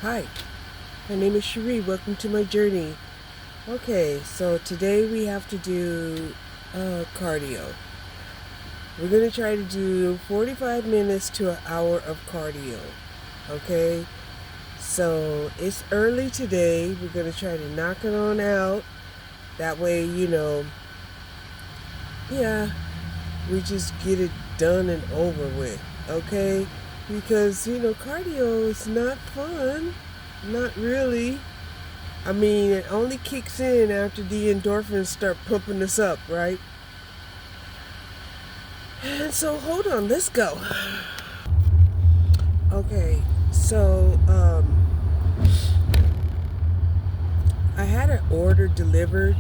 Hi, my name is Cherie. Welcome to my journey. Okay, so today we have to do cardio. We're going to try to do 45 minutes to an hour of cardio. Okay, so it's early today. We're going to try to knock it on out. That way, we just get it done and over with. Okay, because cardio is not fun. Not really. I mean, it only kicks in after the endorphins start pumping us up, right? And so, hold on, let's go. Okay, so I had an order delivered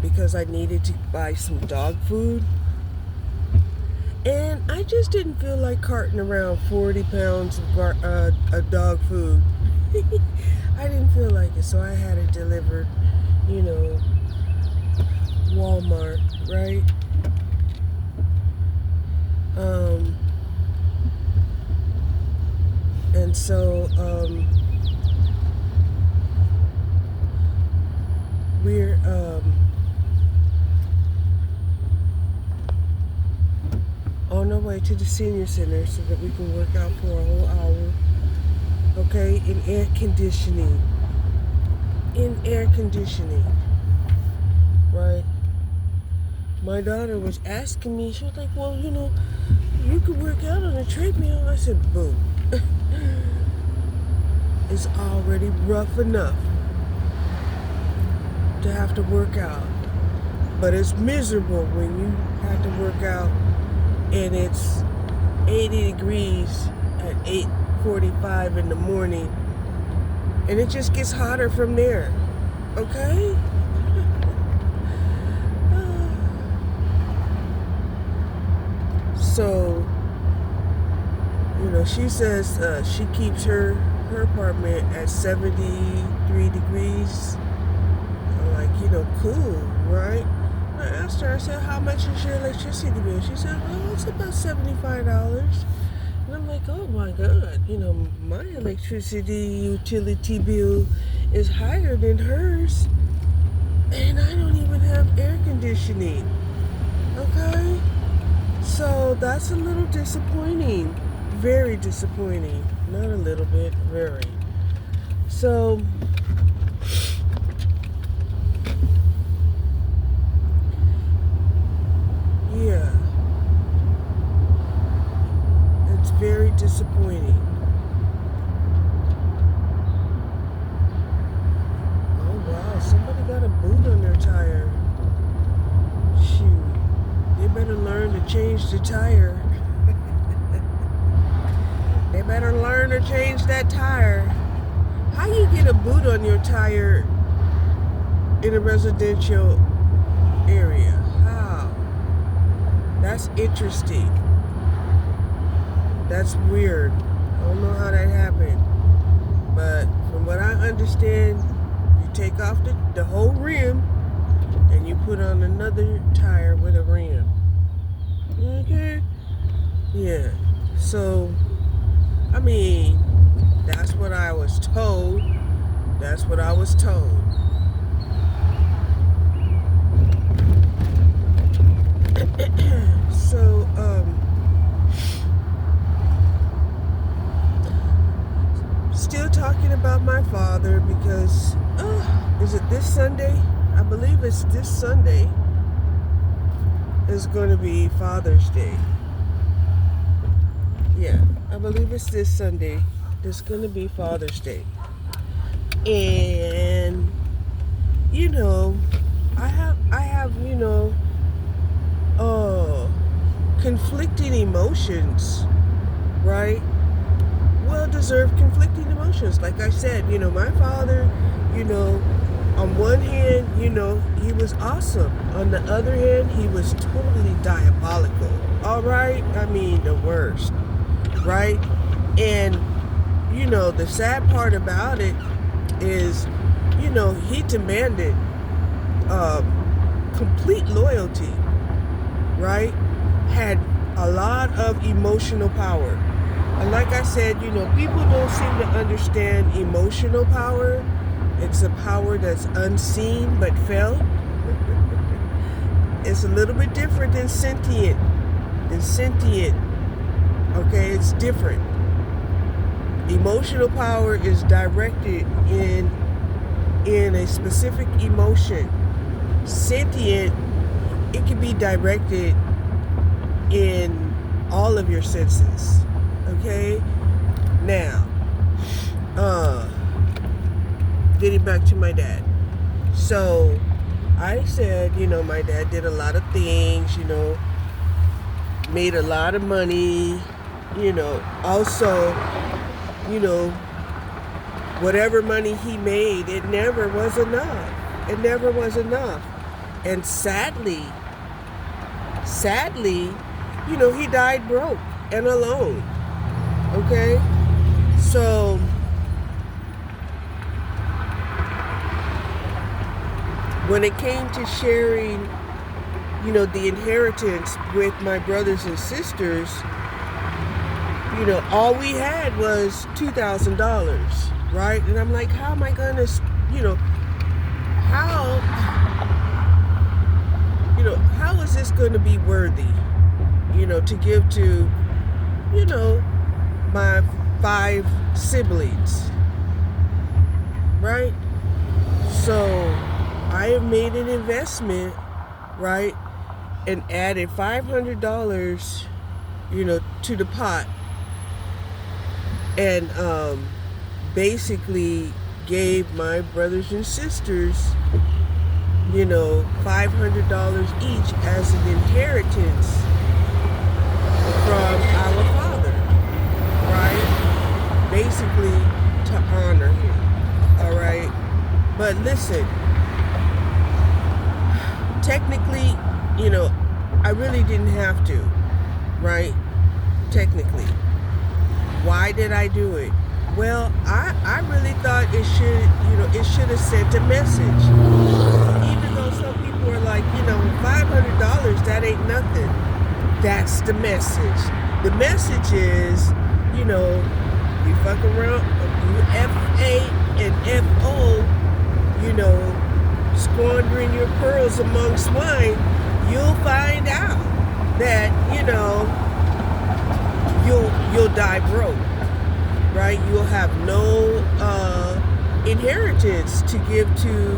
because I needed to buy some dog food. And I just didn't feel like carting around 40 pounds of dog food. I didn't feel like it, so I had it delivered, Walmart, right? And so we're on our way to the senior center so that we can work out for a whole hour. Okay, in air conditioning. Right? My daughter was asking me, she was like, well, you could work out on a treadmill. I said, boo. It's already rough enough to have to work out. But it's miserable when you have to work out and it's 80 degrees at 8:45 in the morning. And it just gets hotter from there. Okay? So, she says she keeps her apartment at 73 degrees. I'm like, cool, right? I asked her, I said, how much is your electricity bill? She said, well, it's about $75. And I'm like, oh my God, my electricity utility bill is higher than hers. And I don't even have air conditioning. Okay? So that's a little disappointing. Very disappointing. Not a little bit, very. So, yeah. It's very disappointing. Oh wow, somebody got a boot on their tire. Shoot. They better learn to change the tire. They better learn to change that tire. How you get a boot on your tire in a residential area? How? That's interesting. That's weird. I don't know how that happened. But from what I understand, you take off the whole rim and you put on another tire with a rim. Okay? Yeah. So, I mean, that's what I was told. That's what I was told. So, still talking about my father because, is it this Sunday? I believe it's this Sunday. It's going to be Father's Day. Yeah, I believe it's this Sunday. It's going to be Father's Day. And, I have, conflicting emotions, right? Well-deserved conflicting emotions. Like I said, my father, on one hand, he was awesome. On the other hand, he was totally diabolical. All right? I mean, the worst. Right? And, the sad part about it is, he demanded complete loyalty, right? Had a lot of emotional power. And like I said, people don't seem to understand emotional power. It's a power that's unseen but felt. It's a little bit different than sentient. Okay, it's different. Emotional power is directed in a specific emotion. Sentient, it can be directed in all of your senses. Okay? Now, getting back to my dad. So, I said, my dad did a lot of things, made a lot of money, also, whatever money he made, it never was enough. It never was enough. And sadly, he died broke and alone. Okay? So, when it came to sharing, the inheritance with my brothers and sisters, all we had was $2,000, right? And I'm like, how am I gonna, how is this gonna be worthy, to give to, my 5 siblings, right? So I have made an investment, right, and added $500, to the pot, and basically gave my brothers and sisters, $500 each as an inheritance from our father, right? Basically to honor him, all right? But listen, technically, I really didn't have to, right? Technically. Why did I do it? Well, I really thought it should have sent a message. Even though some people are like, $500, that ain't nothing. That's the message. The message is, you fuck around, you F-A and F-O, squandering your pearls among swine, you'll find out that, you'll die broke, right? You'll have no inheritance to give to,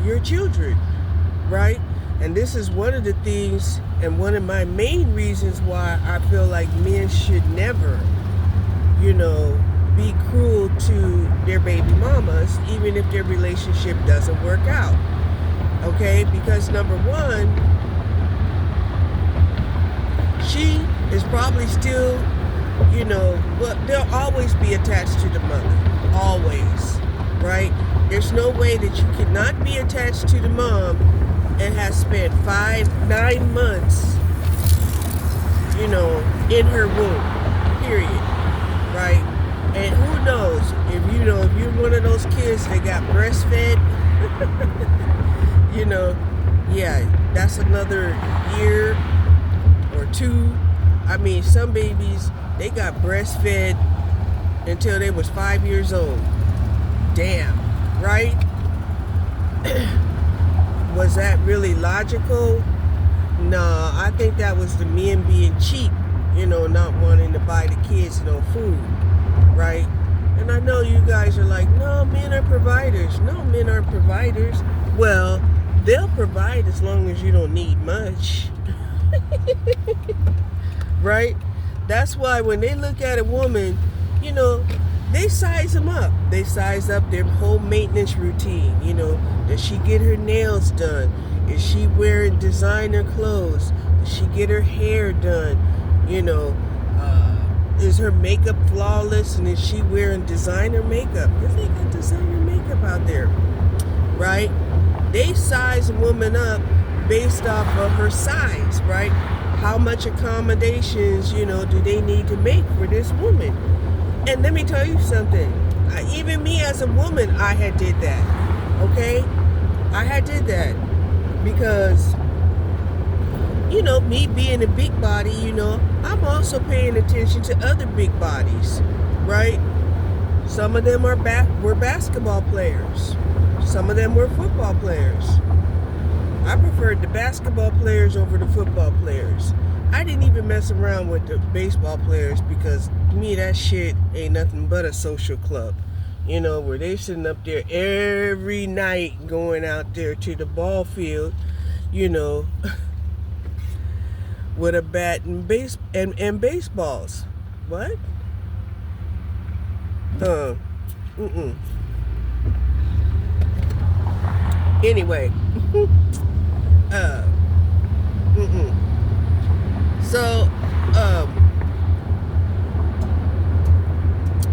your children, right? And this is one of the things and one of my main reasons why I feel like men should never, be cruel to their baby mamas, even if their relationship doesn't work out. Okay? Because number one, she is probably still, they'll always be attached to the mother. Always. Right? There's no way that you cannot be attached to the mom and have spent 9 months, in her womb. Period. Right? And who knows, if you're one of those kids that got breastfed, yeah, that's another year or 2. I mean, some babies, they got breastfed until they was 5 years old. Damn, right? Was that really logical? Nah, I think that was the men being cheap, not wanting to buy the kids no food. Right? And I know you guys are like, no, men are providers. No, men aren't providers. Well, they'll provide as long as you don't need much. Right? That's why when they look at a woman, they size them up. They size up their whole maintenance routine. Does she get her nails done? Is she wearing designer clothes? Does she get her hair done? Is her makeup flawless, and is she wearing designer makeup? Because they got designer makeup out there, right? They size a woman up based off of her size, right? How much accommodations, do they need to make for this woman? And let me tell you something. Even me as a woman, I had did that, okay? I had did that because, me being a big body, I'm also paying attention to other big bodies, right? Some of them were basketball players. Some of them were football players. I preferred the basketball players over the football players. I didn't even mess around with the baseball players because to me that shit ain't nothing but a social club. Where they sitting up there every night going out there to the ball field, with a bat and baseballs. What? Anyway, so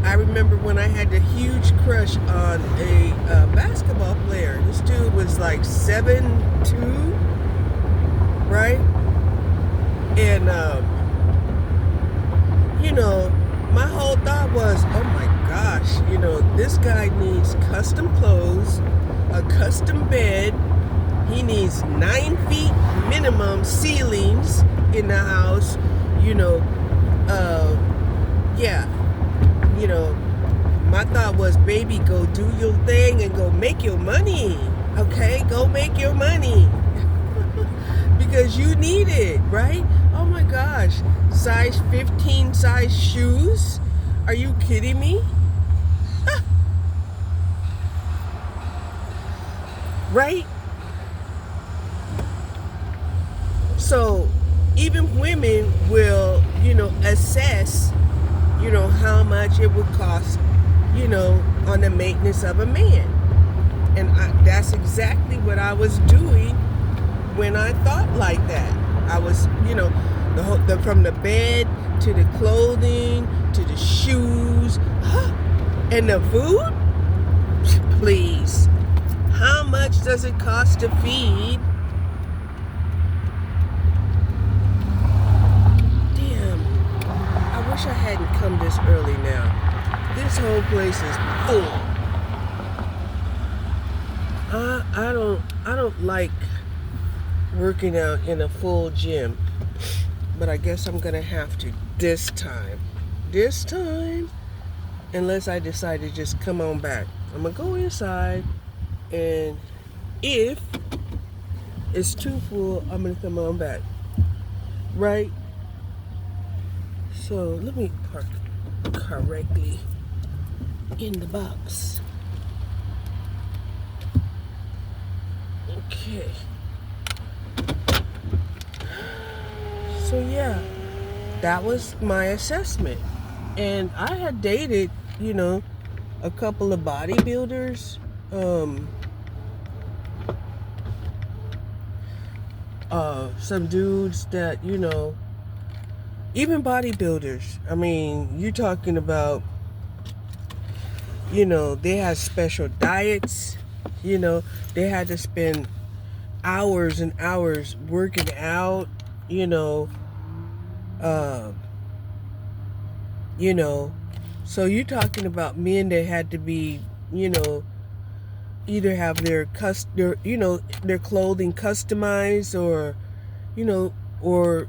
I remember when I had a huge crush on a basketball player. This dude was like 7'2", right? And my whole thought was, oh my gosh, this guy needs custom clothes, a custom bed. He needs 9 feet minimum ceilings in the house. My thought was, baby, go do your thing and go make your money. Okay, go make your money. Because you need it, right? Oh my gosh, size 15 size shoes? Are you kidding me? Right? So even women will, assess, how much it would cost, on the maintenance of a man. And that's exactly what I was doing when I thought like that. I was, from the bed to the clothing to the shoes and the food. Please, how much does it cost to feed? Damn, I wish I hadn't come this early now. This whole place is full. I don't like working out in a full gym, but I guess I'm gonna have to this time, unless I decide to just come on back. I'm gonna go inside, and if it's too full, I'm gonna come on back, right? So let me park correctly in the box. Okay. So yeah, that was my assessment. And I had dated, a couple of bodybuilders. Some dudes that, even bodybuilders. I mean, you're talking about, they had special diets. They had to spend hours and hours working out, so you're talking about men that had to be, either have their clothing customized, or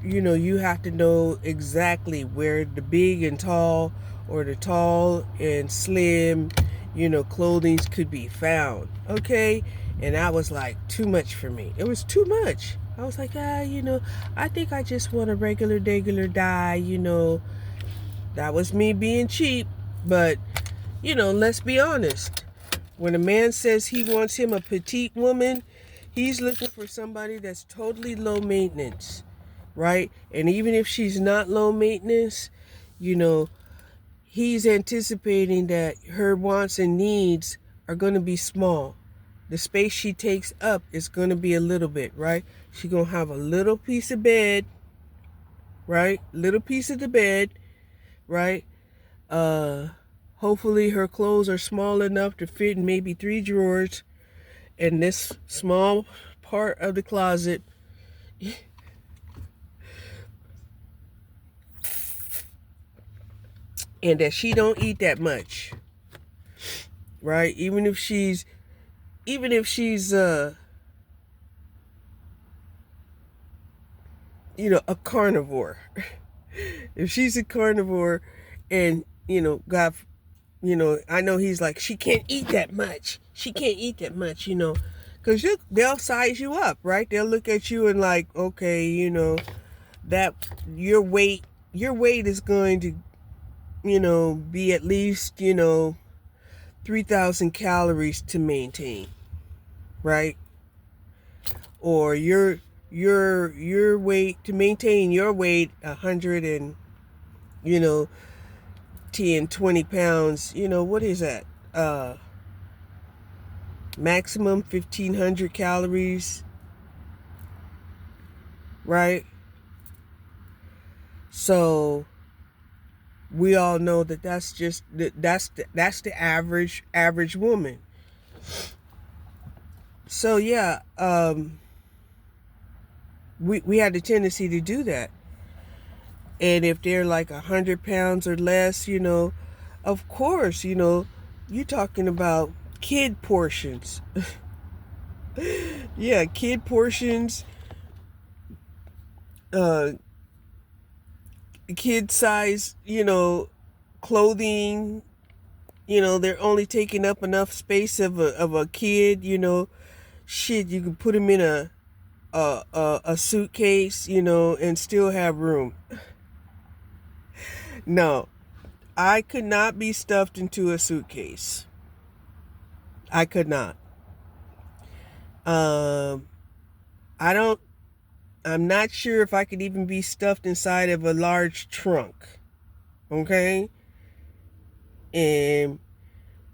you have to know exactly where the big and tall or the tall and slim, clothings could be found. Okay. And that was like too much for me. It was too much. I was like, I think I just want a regular dye, That was me being cheap. But, let's be honest. When a man says he wants him a petite woman, he's looking for somebody that's totally low maintenance, right? And even if she's not low maintenance, he's anticipating that her wants and needs are going to be small. The space she takes up is going to be a little bit, right? She's going to have a little piece of bed, right? Little piece of the bed, right? Hopefully her clothes are small enough to fit in maybe 3 drawers in this small part of the closet. And that she don't eat that much, right? Even if she's a carnivore. If she's a carnivore and, God, I know he's like, she can't eat that much. She can't eat that much, because they'll size you up, right? They'll look at you and like, okay, that your weight is going to, be at least, 3,000 calories to maintain, right? Or your weight, to maintain your weight, 100 and, 10, 20 pounds, what is that? Maximum 1,500 calories, right? So we all know that that's the average woman. So yeah, we had the tendency to do that. And if they're like 100 pounds or less, of course, you're talking about kid portions. Yeah, kid portions, kid size, clothing, they're only taking up enough space of a kid, shit, you can put them in a suitcase, and still have room. No, I could not be stuffed into a suitcase. I could not. I'm not sure if I could even be stuffed inside of a large trunk. Okay? And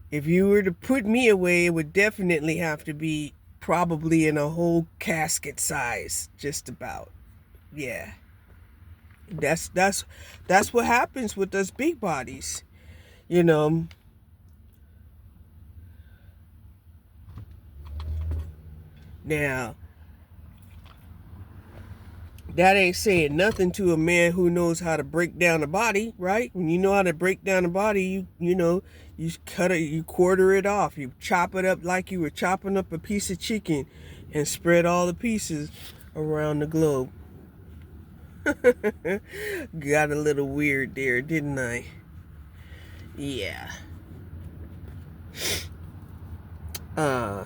if you were to put me away, it would definitely have to be probably in a whole casket size, just about. Yeah. That's what happens with us big bodies. Now, that ain't saying nothing to a man who knows how to break down a body, right? When you know how to break down a body, you cut it, you quarter it off, you chop it up like you were chopping up a piece of chicken and spread all the pieces around the globe. Got a little weird there, didn't I? Yeah. I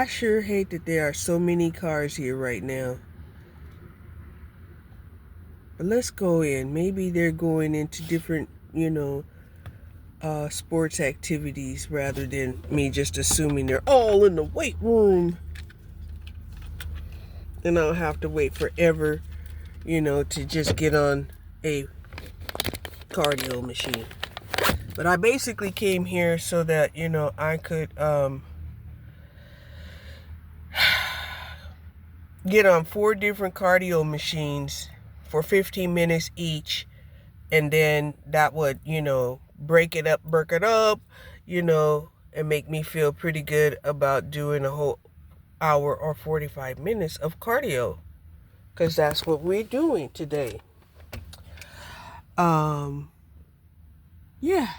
sure hate that there are so many cars here right now. But let's go in. Maybe they're going into different, sports activities rather than me just assuming they're all in the weight room. And I'll have to wait forever, to just get on a cardio machine. But I basically came here so that, I could get on 4 different cardio machines for 15 minutes each, and then that would, break it up, and make me feel pretty good about doing a whole hour or 45 minutes of cardio, because that's what we're doing today. Yeah.